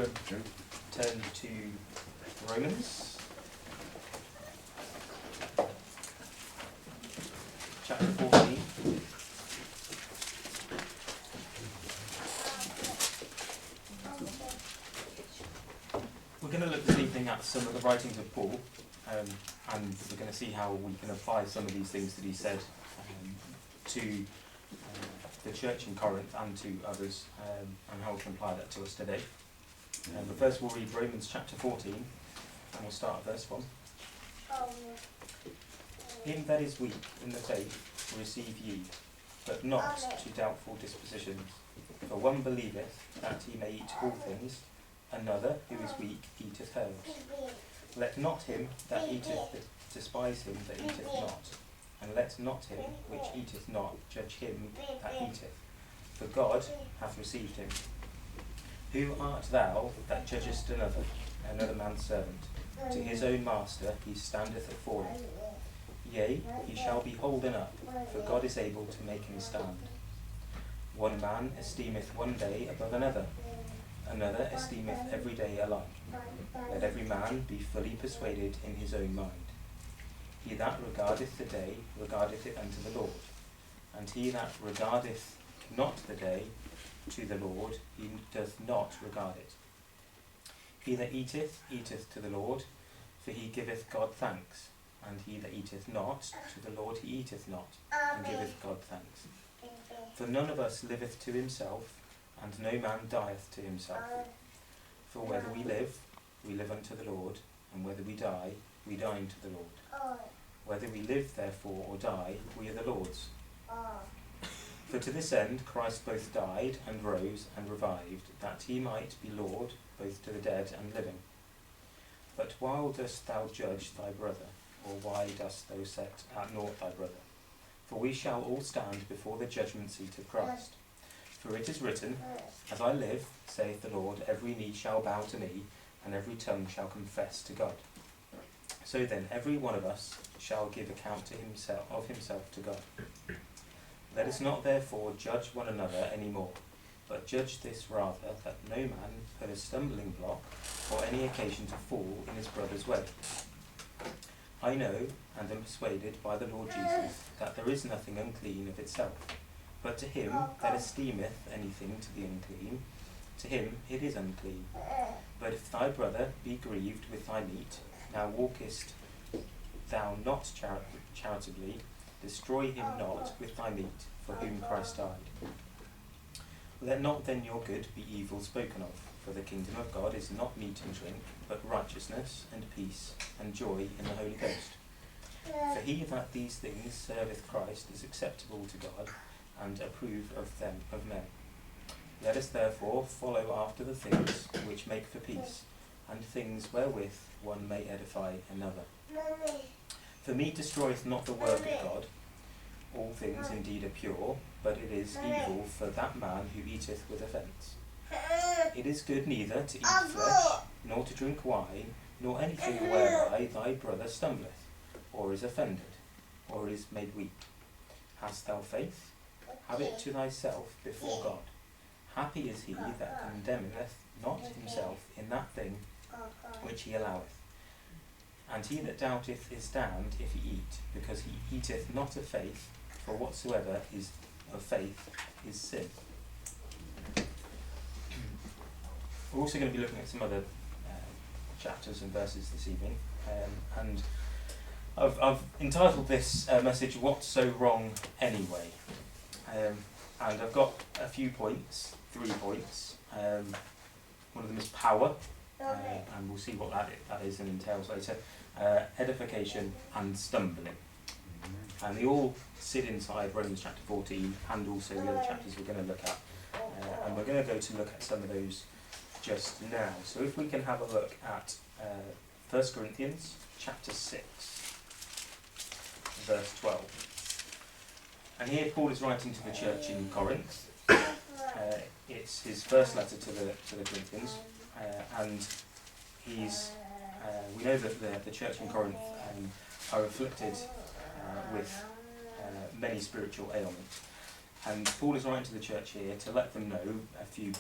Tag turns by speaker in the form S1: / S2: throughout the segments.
S1: turn to Romans chapter 14. We're going to look this evening at some of the writings of Paul, and we're going to see how we can apply some of these things that he said to the church in Corinth and to others, and how we can apply that to us today. But first we'll read Romans chapter 14, and we'll start at verse 1. Him that is weak in the faith receive ye, but not to doubtful dispositions. For one believeth that he may eat all things, another, who is weak, eateth herbs. Let not him that eateth despise him that eateth not, and let not him which eateth not judge him that eateth, for God hath received him. Who art thou that judgest another man's servant? To his own master he standeth or falleth. Yea, he shall be holden up, for God is able to make him stand. One man esteemeth one day above another, another esteemeth every day alike. Let every man be fully persuaded in his own mind. He that regardeth the day regardeth it unto the Lord, and he that regardeth not the day to the Lord, he doth not regard it. He that eateth, eateth to the Lord, for he giveth God thanks, and he that eateth not, to the Lord he eateth not, and giveth God thanks. For none of us liveth to himself, and no man dieth to himself. For whether we live unto the Lord, and whether we die unto the Lord. Whether we live therefore or die, we are the Lord's. For to this end Christ both died and rose and revived, that he might be Lord both to the dead and living. But why dost thou judge thy brother, or why dost thou set at naught thy brother? For we shall all stand before the judgment seat of Christ. For it is written, As I live, saith the Lord, every knee shall bow to me, and every tongue shall confess to God. So then every one of us shall give account to himself to God. Let us not therefore judge one another any more, but judge this rather, that no man put a stumbling block or any occasion to fall in his brother's way. I know and am persuaded by the Lord Jesus that there is nothing unclean of itself, but to him that esteemeth anything to be unclean, to him it is unclean. But if thy brother be grieved with thy meat, now walkest thou not charitably, destroy him not with thy meat, for whom Christ died. Let not then your good be evil spoken of, for the kingdom of God is not meat and drink, but righteousness and peace and joy in the Holy Ghost. For he that these things serveth Christ is acceptable to God, and approved of men. Let us therefore follow after the things which make for peace, and things wherewith one may edify another. For meat destroyeth not the work of God. All things indeed are pure, but it is evil for that man who eateth with offence. It is good neither to eat flesh, nor to drink wine, nor anything whereby thy brother stumbleth, or is offended, or is made weak. Hast thou faith? Have it to thyself before God. Happy is he that condemneth not himself in that thing which he alloweth. And he that doubteth is damned if he eat, because he eateth not of faith, for whatsoever is of faith is sin. We're also going to be looking at some other chapters and verses this evening, and I've entitled this message, What's So Wrong Anyway? And I've got a few points, 3 points. One of them is power, and we'll see what that is and entails later. Edification and stumbling. And they all sit inside Romans chapter 14 and also the other chapters we're going to look at. And we're going to go to look at some of those just now. So if we can have a look at 1 Corinthians chapter 6, verse 12. And here Paul is writing to the church in Corinth. It's his first letter to the Corinthians, and we know that the church in Corinth are afflicted with many spiritual ailments. And Paul is writing to the church here to let them know a few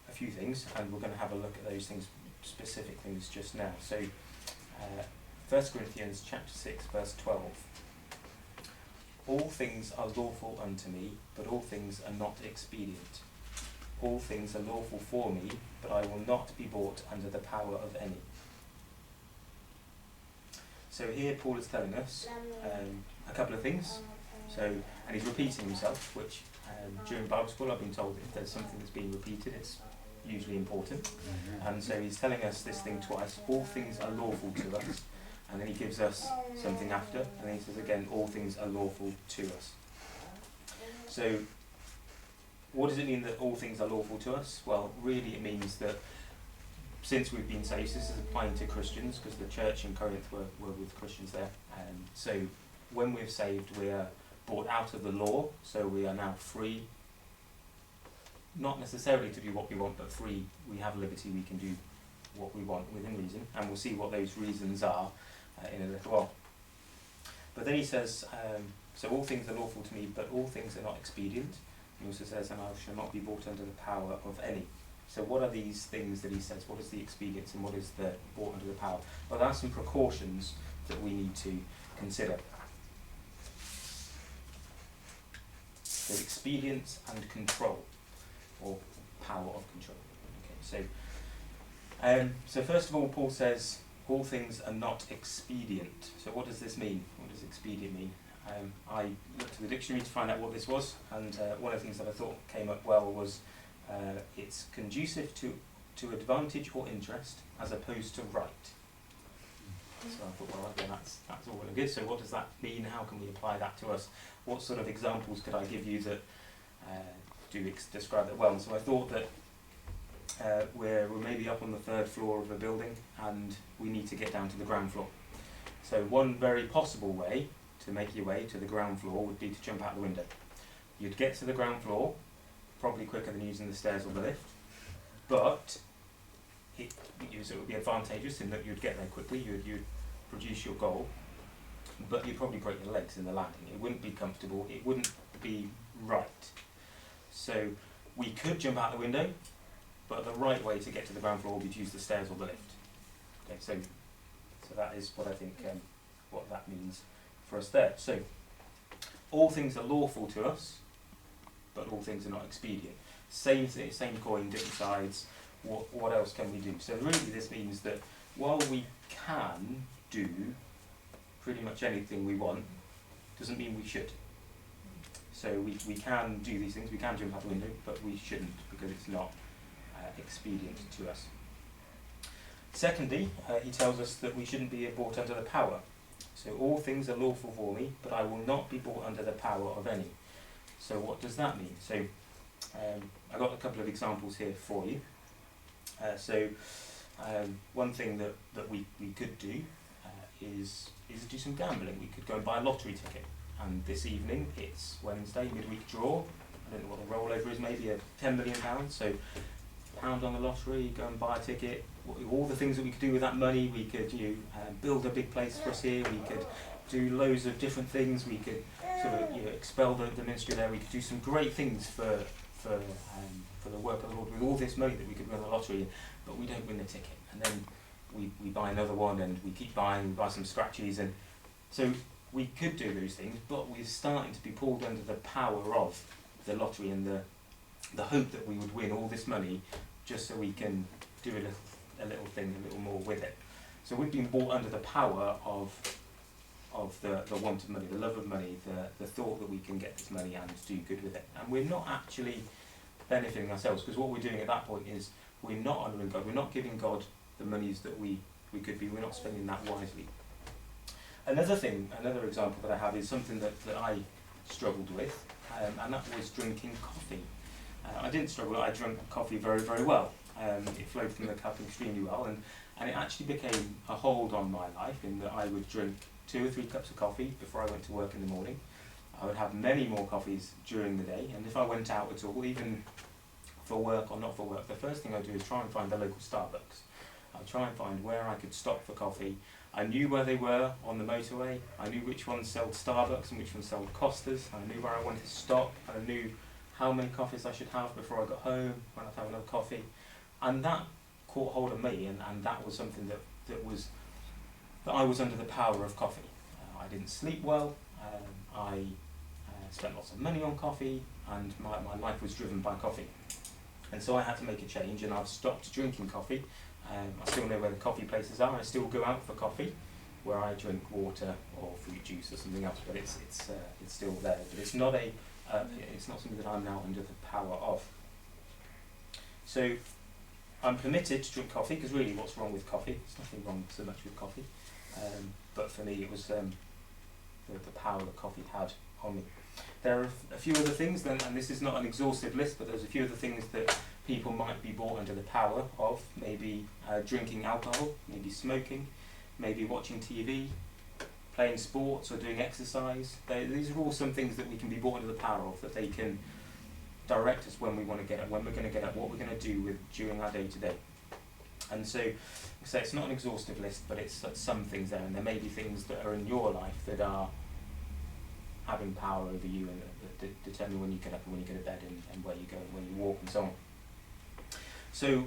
S1: a few things, and we're going to have a look at those things, specific things, just now. So, 1 Corinthians chapter 6, verse 12. All things are lawful unto me, but all things are not expedient. All things are lawful for me, but I will not be brought under the power of any. So here Paul is telling us a couple of things. So, and he's repeating himself, which during Bible school I've been told if there's something that's being repeated, it's usually important. And so he's telling us this thing twice. All things are lawful to us. And then he gives us something after, and then he says again, all things are lawful to us. So, what does it mean that all things are lawful to us? Well, really it means that since we've been saved, this is applying to Christians, because the church in Corinth were with Christians there. So, when we're saved, we are brought out of the law, so we are now free, not necessarily to do what we want, but free. We have liberty, we can do what we want within reason, and we'll see what those reasons are in a little while. But then he says, so all things are lawful to me, but all things are not expedient. He also says, and I shall not be brought under the power of any. So what are these things that he says? What is the expedience and what is the brought under the power? Well, there are some precautions that we need to consider. So expedience and control, or power of control. Okay, so first of all, Paul says, all things are not expedient. So what does this mean? What does expedient mean? I looked at the dictionary to find out what this was, and one of the things that I thought came up well was it's conducive to advantage or interest as opposed to right. So I thought, well, again, that's all well and good. So what does that mean? How can we apply that to us? What sort of examples could I give you that do describe that well? And so I thought that we're maybe up on the 3rd floor of a building and we need to get down to the ground floor. So one very possible way to make your way to the ground floor would be to jump out the window. You'd get to the ground floor probably quicker than using the stairs or the lift, but it would be advantageous in that you'd get there quickly, you'd produce your goal, but you'd probably break your legs in the landing. It wouldn't be comfortable, it wouldn't be right. So we could jump out the window, but the right way to get to the ground floor would be to use the stairs or the lift. Okay, so that is what I think what that means for us there. So all things are lawful to us, but all things are not expedient. Same coin, different sides. What else can we do? So really this means that while we can do pretty much anything we want, doesn't mean we should. So we can do these things, we can jump out the window, but we shouldn't, because it's not expedient to us. Secondly, he tells us that we shouldn't be brought under the power. So all things are lawful for me, but I will not be brought under the power of any. So what does that mean? So I've got a couple of examples here for you. One thing that we could do is do some gambling. We could go and buy a lottery ticket. And this evening, it's Wednesday, midweek draw. I don't know what the rollover is, maybe £10 million. So pound on the lottery, go and buy a ticket. All the things that we could do with that money, we could build a big place for us here. We could do loads of different things. We could sort of expel the ministry there. We could do some great things for the work of the Lord with all this money that we could win the lottery, but we don't win the ticket. And then we buy another one, and we keep buying. We buy some scratchies, and so we could do those things, but we're starting to be pulled under the power of the lottery and the hope that we would win all this money just so we can do a little thing, a little more with it. So we've been brought under the power of the want of money, the love of money, the thought that we can get this money and do good with it. And we're not actually benefiting ourselves, because what we're doing at that point is we're not honouring God, we're not giving God the monies that we could be, we're not spending that wisely. Another example that I have is something that I struggled with, and that was drinking coffee. I didn't struggle, I drank coffee very, very well. It flowed from the cup extremely well, and it actually became a hold on my life in that I would drink 2 or 3 cups of coffee before I went to work in the morning. I would have many more coffees during the day, and if I went out at all, even for work or not for work, the first thing I'd do is try and find the local Starbucks. I'd try and find where I could stop for coffee. I knew where they were on the motorway, I knew which ones sold Starbucks and which ones sold Costas, I knew where I wanted to stop, and I knew how many coffees I should have before I got home, when I'd have another coffee. And that caught hold of me, and that was something that I was under the power of coffee. I didn't sleep well, I spent lots of money on coffee, and my life was driven by coffee. And so I had to make a change, and I've stopped drinking coffee. I still know where the coffee places are. I still go out for coffee, where I drink water or fruit juice or something else, but it's still there. But it's not something that I'm now under the power of. So I'm permitted to drink coffee, because really what's wrong with coffee? There's nothing wrong so much with coffee. But for me it was the power that coffee had on me. There are a few other things, and this is not an exhaustive list, but there's a few other things that people might be brought under the power of. Maybe drinking alcohol, maybe smoking, maybe watching TV, playing sports or doing exercise. These are all some things that we can be brought under the power of, that they can direct us when we want to get up, when we're going to get up, what we're going to do during our day to day. And so it's not an exhaustive list, but it's some things there, and there may be things that are in your life that are having power over you, and that determine when you get up and when you go to bed, and where you go and when you walk and so on. So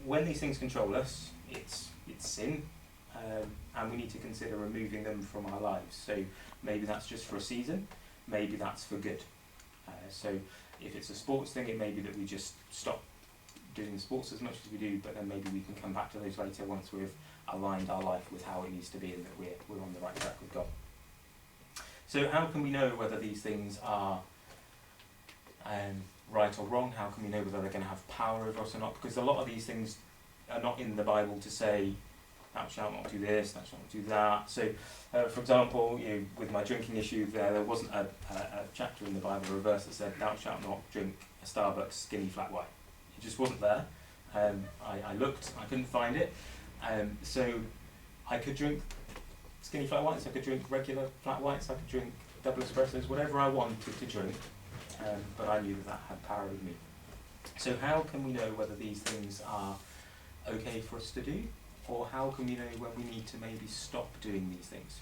S1: when these things control us, it's sin, and we need to consider removing them from our lives. So maybe that's just for a season, maybe that's for good. So if it's a sports thing, it may be that we just stop doing sports as much as we do, but then maybe we can come back to those later once we've aligned our life with how it needs to be, and that we're on the right track with God. So how can we know whether these things are right or wrong? How can we know whether they're going to have power over us or not? Because a lot of these things are not in the Bible to say, thou shalt not do this, thou shalt not do that. So, for example, with my drinking issue, there wasn't a chapter in the Bible or a verse that said, thou shalt not drink a Starbucks skinny flat white. It just wasn't there. I looked, I couldn't find it. So I could drink skinny flat whites, I could drink regular flat whites, I could drink double espressos, whatever I wanted to drink, but I knew that had power with me. So how can we know whether these things are okay for us to do, or how can we know when we need to maybe stop doing these things?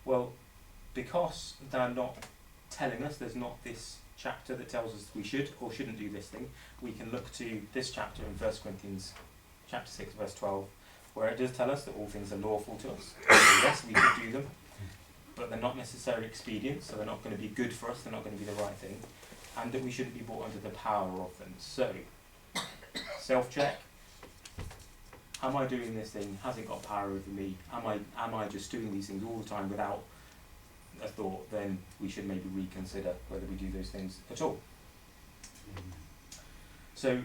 S1: Well, because they're not telling us, there's not this chapter that tells us we should or shouldn't do this thing, we can look to this chapter in 1 Corinthians chapter 6 verse 12, where it does tell us that all things are lawful to us. So yes, we could do them, but they're not necessarily expedient, so they're not going to be good for us, they're not going to be the right thing, and that we shouldn't be brought under the power of them. So, self-check. Am I doing this thing? Has it got power over me? Am I just doing these things all the time without a thought? Then we should maybe reconsider whether we do those things at all. So,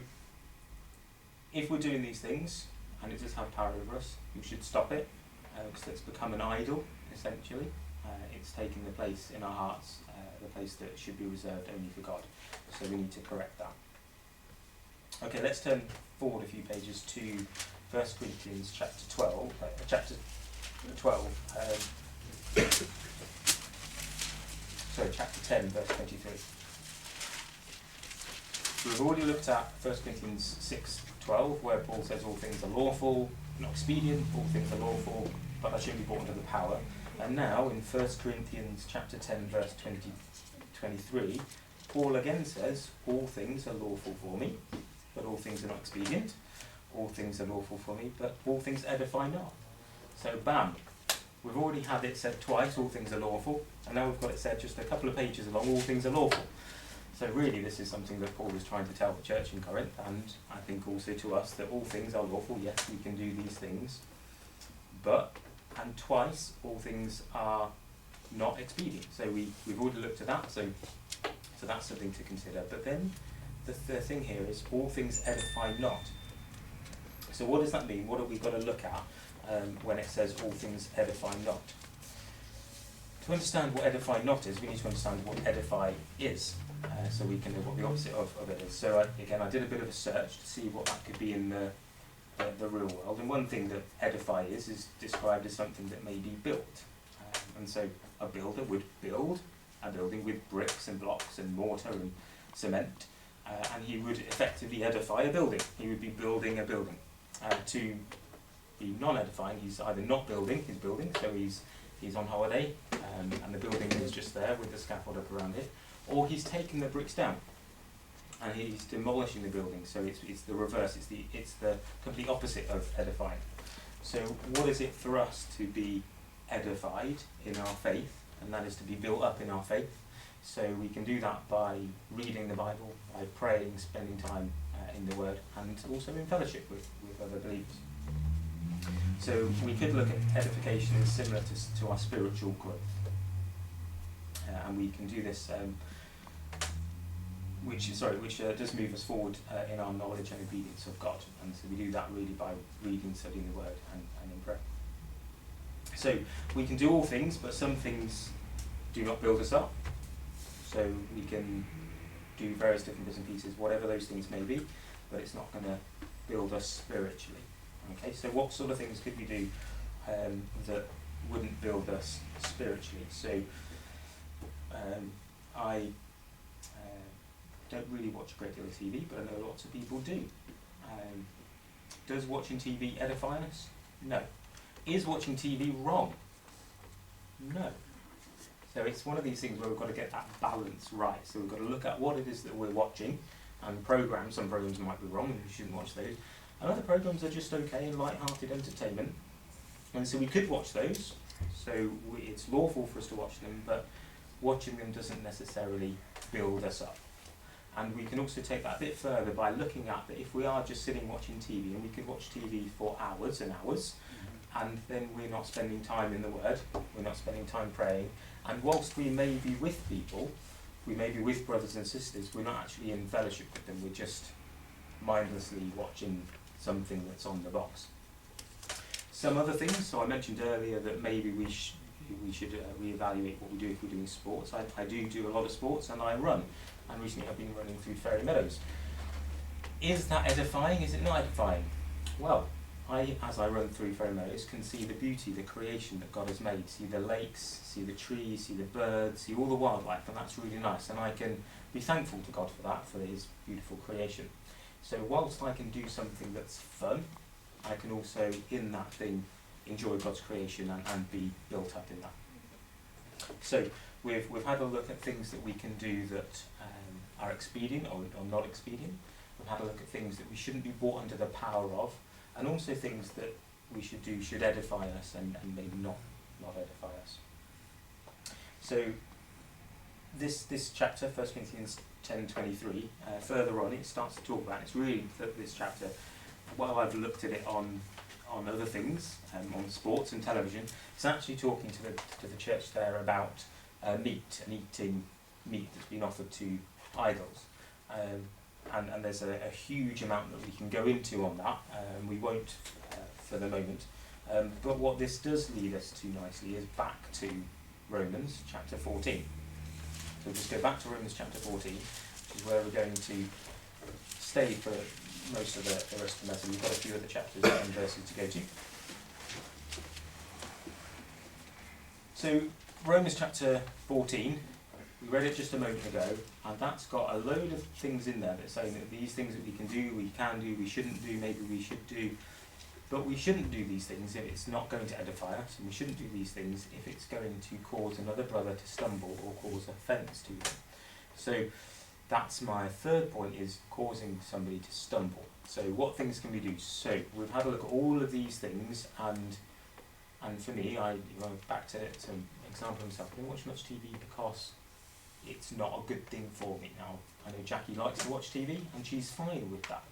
S1: if we're doing these things, and it does have power over us, we should stop it, because it's become an idol, essentially. It's taking the place in our hearts, the place that should be reserved only for God. So we need to correct that. Okay, let's turn forward a few pages to 1 Corinthians chapter 12. Chapter 10, verse 23. So we've already looked at 1 Corinthians 6:12, where Paul says all things are lawful, not expedient, all things are lawful, but I shouldn't be brought under the power. And now in 1 Corinthians chapter 10, verse 23, Paul again says, all things are lawful for me, but all things are not expedient. All things are lawful for me, but all things edify not. So bam, we've already had it said twice, all things are lawful, and now we've got it said just a couple of pages along, all things are lawful. So really this is something that Paul was trying to tell the church in Corinth, and I think also to us, that all things are lawful. Yes, we can do these things, but, and twice, all things are not expedient. So we've already looked at that, so that's something to consider. But then the thing here is all things edify not. So what does that mean? What have we got to look at when it says all things edify not? To understand what edify not is, we need to understand what edify is, so we can know what the opposite of it is. So again, I did a bit of a search to see what that could be in the real world. And one thing that edify is described as something that may be built. And so a builder would build a building with bricks and blocks and mortar and cement, and he would effectively edify a building. He would be building a building. To be non-edifying, he's either not building his building, so he's on holiday, and the building is just there with the scaffold up around it, or he's taken the bricks down. and he's demolishing the building. So it's the reverse. It's the complete opposite of edifying. So what is it for us to be edified in our faith? And that is to be built up in our faith. So we can do that by reading the Bible, by praying, spending time in the Word, and also in fellowship with other believers. So we could look at edification as similar to our spiritual growth. And we can do this, which does move us forward in our knowledge and obedience of God. And so we do that really by reading, studying the Word, and in prayer. So we can do all things, but some things do not build us up. So we can do various different bits and pieces, whatever those things may be, but it's not going to build us spiritually. Okay, so what sort of things could we do that wouldn't build us spiritually? So I don't really watch a great deal of TV, but I know lots of people do. Does watching TV edify us? No. Is watching TV wrong? No. So it's one of these things where we've got to get that balance right. So we've got to look at what it is that we're watching, and programs. Some programs might be wrong, and we shouldn't watch those. And other programs are just okay and light-hearted entertainment. And so we could watch those. So it's lawful for us to watch them, but watching them doesn't necessarily build us up. And we can also take that a bit further by looking at that if we are just sitting watching TV, and we could watch TV for hours and hours, and then we're not spending time in the Word, we're not spending time praying, and whilst we may be with people, we may be with brothers and sisters, we're not actually in fellowship with them, we're just mindlessly watching something that's on the box. Some other things, so I mentioned earlier that maybe we should reevaluate what we do if we're doing sports. I do a lot of sports, and I run, and recently I've been running through Ferry Meadows. Is that edifying? Is it not edifying? Well, as I run through Ferry Meadows, can see the beauty, the creation that God has made, see the lakes, see the trees, see the birds, see all the wildlife, and that's really nice, and I can be thankful to God for that, for His beautiful creation. So whilst I can do something that's fun, I can also, in that thing, enjoy God's creation and be built up in that. So we've had a look at things that we can do that are expedient or not expedient. We've had a look at things that we shouldn't be brought under the power of, and also things that we should do should edify us and maybe not edify us. So this chapter, 1 Corinthians 10:23, further on it starts to talk about, it's really this chapter, while I've looked at it on other things, on sports and television, it's actually talking to the church there about meat and eating meat that's been offered to idols. And there's a huge amount that we can go into on that. We won't for the moment. But what this does lead us to nicely is back to Romans chapter 14. So we'll just go back to Romans chapter 14, which is where we're going to stay for most of the rest of the lesson. We've got a few other chapters and verses to go to. So Romans chapter 14, we read it just a moment ago, and that's got a load of things in there that say that these things that we can do, we shouldn't do, maybe we should do. But we shouldn't do these things if it's not going to edify us, and we shouldn't do these things if it's going to cause another brother to stumble or cause offence to them. So that's my third point, is causing somebody to stumble. So what things can we do? So we've had a look at all of these things, and for me, I went back to an example of myself. I don't watch much TV because it's not a good thing for me. Now, I know Jackie likes to watch TV, and she's fine with that.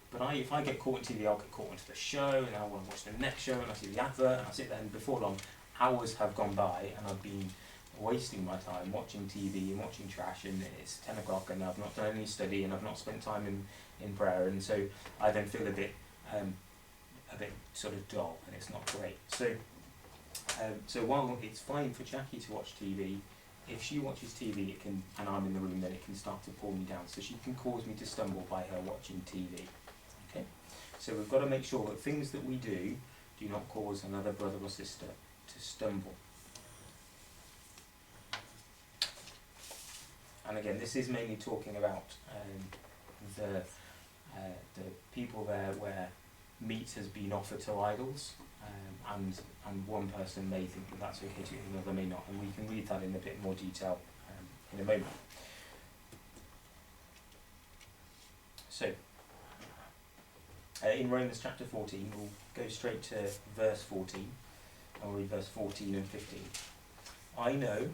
S1: But if I get caught in TV, I'll get caught into the show, and I want to watch the next show, and I see the advert, and I sit there, and before long, hours have gone by, and I've been wasting my time watching TV and watching trash, and it's 10 o'clock, and I've not done any study, and I've not spent time in prayer, and so I then feel a bit sort of dull, and it's not great. So while it's fine for Jackie to watch TV, if she watches TV, it can, and I'm in the room, then it can start to pull me down. So she can cause me to stumble by her watching TV. Okay? So we've got to make sure that things that we do not cause another brother or sister to stumble. And again, this is mainly talking about the people there where meat has been offered to idols, and one person may think that that's okay to eat, another may not, and we can read that in a bit more detail in a moment. So, in Romans chapter 14, we'll go straight to verse 14, and we'll read verse 14 and 15. I know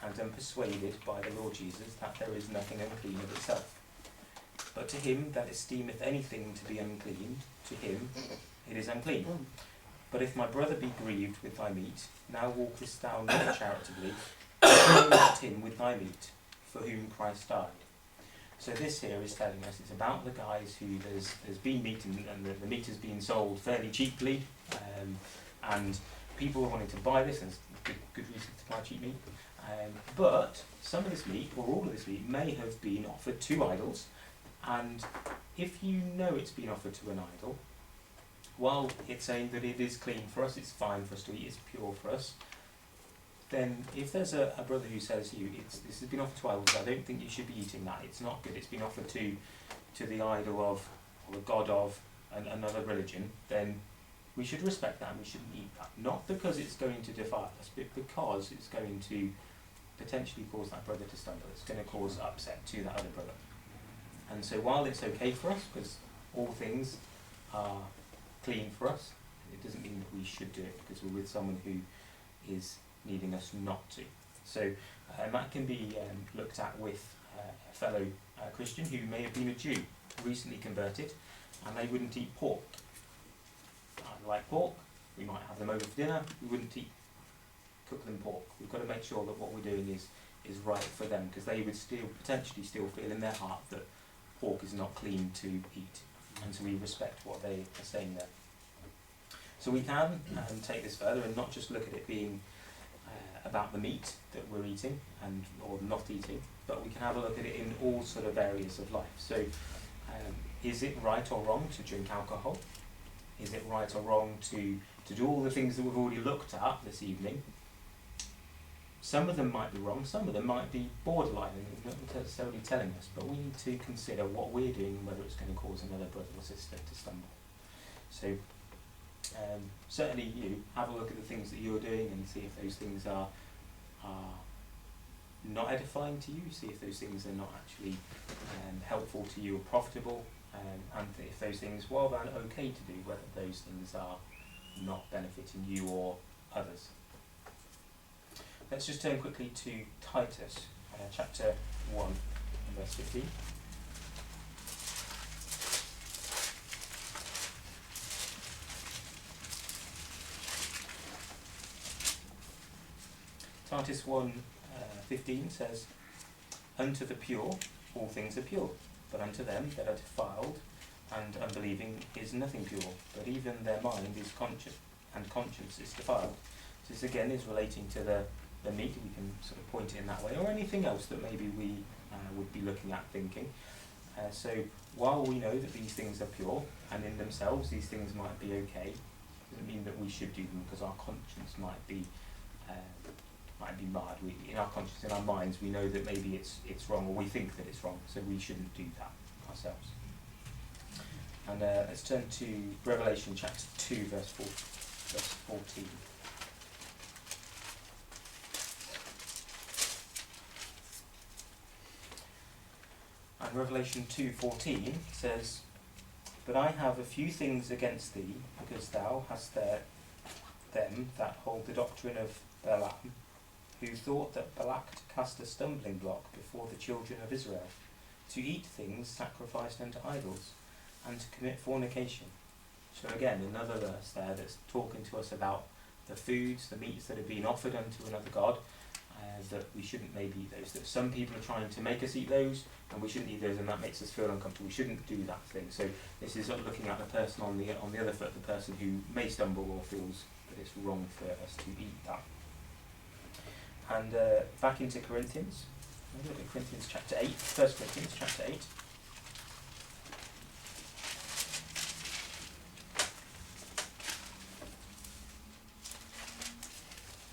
S1: and am persuaded by the Lord Jesus that there is nothing unclean of itself. But to him that esteemeth anything to be unclean, to him it is unclean. But if my brother be grieved with thy meat, now walkest thou not charitably, but not him with thy meat, for whom Christ died. So this here is telling us it's about the guys who there's been meat and the meat has been sold fairly cheaply, and people are wanting to buy this, and there's good reason to buy cheap meat. But some of this meat, or all of this meat, may have been offered to idols, and if you know it's been offered to an idol, while it's saying that it is clean for us, it's fine for us to eat, it's pure for us, then if there's a brother who says to you, this has been offered to idols, I don't think you should be eating that, it's not good, it's been offered to the idol of, or the god of another religion, then we should respect that and we shouldn't eat that. Not because it's going to defile us, but because it's going to potentially cause that brother to stumble. It's going to cause upset to that other brother. And so while it's okay for us, because all things are clean for us, it doesn't mean that we should do it because we're with someone who is needing us not to. So that can be looked at with a fellow Christian who may have been a Jew, recently converted, and they wouldn't eat pork. I like pork, we might have them over for dinner, we wouldn't cook them pork. We've got to make sure that what we're doing is right for them, because they would potentially still feel in their heart that pork is not clean to eat, and so we respect what they are saying there. So we can take this further and not just look at it being about the meat that we're eating or not eating, but we can have a look at it in all sort of areas of life. So is it right or wrong to drink alcohol? Is it right or wrong to do all the things that we've already looked at this evening? Some of them might be wrong, some of them might be borderline and not necessarily telling us, but we need to consider what we're doing and whether it's going to cause another brother or sister to stumble. So certainly you have a look at the things that you're doing and see if those things are not edifying to you, see if those things are not actually helpful to you or profitable, and if those things, while they're okay to do, whether those things are not benefiting you or others. Let's just turn quickly to Titus, chapter 1, and verse 15. Titus 1:15 says, Unto the pure all things are pure, but unto them that are defiled and unbelieving is nothing pure, but even their mind is conscience is defiled. So this again is relating to the meat, we can sort of point it in that way, or anything else that maybe we would be looking at thinking. So while we know that these things are pure, and in themselves these things might be okay, doesn't mean that we should do them, because our conscience might be marred. In our conscience, in our minds, we know that maybe it's wrong, or we think that it's wrong, so we shouldn't do that ourselves. And let's turn to Revelation chapter 2, verse 14. And Revelation 2:14 says, But I have a few things against thee, because thou hast them that hold the doctrine of Balaam, who thought that Balak to cast a stumbling block before the children of Israel, to eat things sacrificed unto idols, and to commit fornication. So again, another verse there that's talking to us about the foods, the meats that are being offered unto another god, that we shouldn't maybe eat those, that some people are trying to make us eat those, and we shouldn't eat those, and that makes us feel uncomfortable. We shouldn't do that thing. So this is looking at the person on the other foot, the person who may stumble or feels that it's wrong for us to eat that. And back into Corinthians, look at Corinthians chapter 8, 1 Corinthians chapter 8.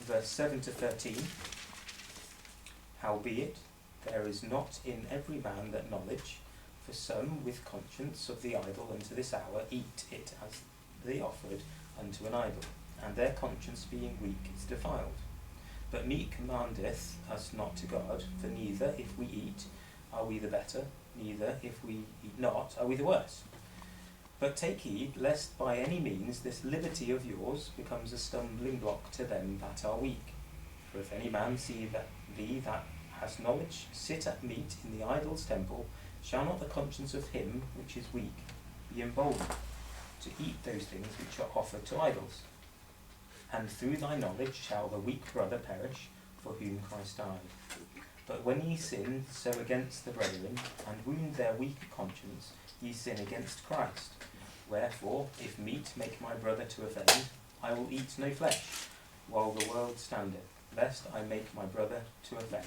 S1: Verse 7 to 13. Howbeit, there is not in every man that knowledge, for some with conscience of the idol unto this hour eat it as they offered unto an idol, and their conscience being weak is defiled. But meat commandeth us not to God, for neither, if we eat, are we the better, neither, if we eat not, are we the worse. But take heed, lest by any means this liberty of yours becomes a stumbling block to them that are weak. For if any man see that thee that has knowledge sit at meat in the idol's temple, shall not the conscience of him which is weak be emboldened to eat those things which are offered to idols? And through thy knowledge shall the weak brother perish, for whom Christ died. But when ye sin so against the brethren, and wound their weak conscience, ye sin against Christ. Wherefore, if meat make my brother to offend, I will eat no flesh, while the world standeth, lest I make my brother to offend.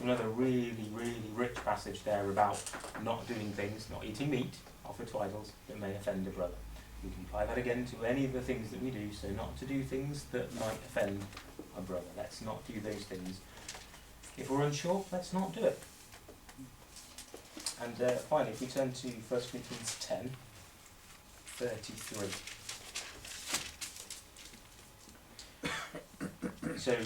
S1: Another really, really rich passage there about not doing things, not eating meat offered to idols that may offend a brother. We can apply that again to any of the things that we do, so not to do things that might offend a brother. Let's not do those things. If we're unsure, let's not do it. And finally, if we turn to 1 Corinthians 10, 33. So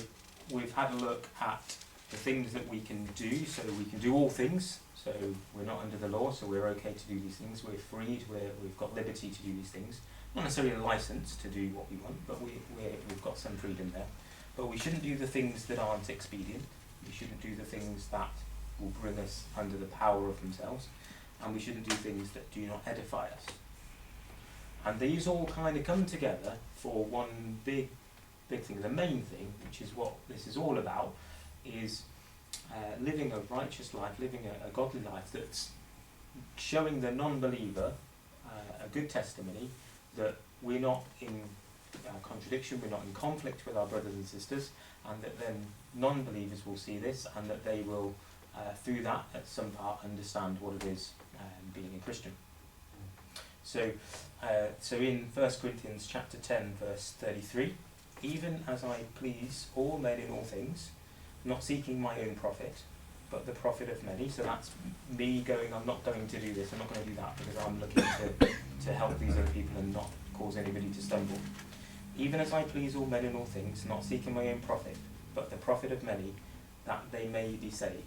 S1: we've had a look at the things that we can do, so we can do all things, so we're not under the law, so we're okay to do these things, we're freed, we've got liberty to do these things, not necessarily a license to do what we want, but we've got some freedom there. But we shouldn't do the things that aren't expedient, we shouldn't do the things that will bring us under the power of themselves, and we shouldn't do things that do not edify us. And these all kind of come together for one big thing. The main thing, which is what this is all about, is living a righteous life, living a godly life that's showing the non-believer a good testimony that we're not in contradiction, we're not in conflict with our brothers and sisters, and that then non-believers will see this, and that they will, through that, at some part, understand what it is being a Christian. So in 1 Corinthians chapter 10, verse 33, even as I please all men in all things, not seeking my own profit, but the profit of many. So that's me going, I'm not going to do this, I'm not going to do that, because I'm looking to help these other people and not cause anybody to stumble. Even as I please all men in all things, not seeking my own profit, but the profit of many, that they may be saved.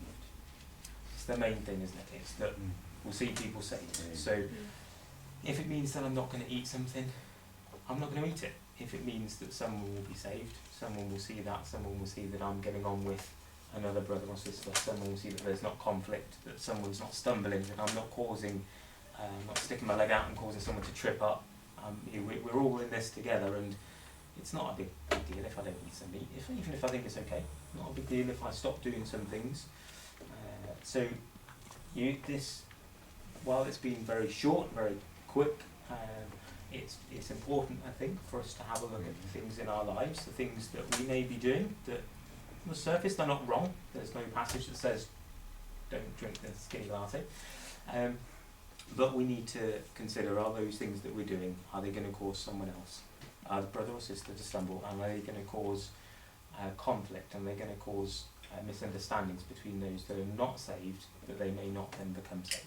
S1: It's the main thing, isn't it? It's that we'll see people saved. So if it means that I'm not going to eat something, I'm not going to eat it. If it means that someone will be saved, someone will see that, someone will see that I'm getting on with another brother or sister, someone will see that there's not conflict, that someone's not stumbling, that I'm not causing, not sticking my leg out and causing someone to trip up. We're all in this together, and it's not a big deal if I don't eat some meat, even if I think it's okay. Not a big deal if I stop doing some things. While it's been very short, very quick, it's important, I think, for us to have a look at the things in our lives, the things that we may be doing, that on the surface they're not wrong. There's no passage that says don't drink the skinny latte. But we need to consider, are those things that we're doing, are they going to cause someone else, a brother or sister, to stumble? And are they going to cause conflict? And are they going to cause misunderstandings between those that are not saved, that they may not then become saved?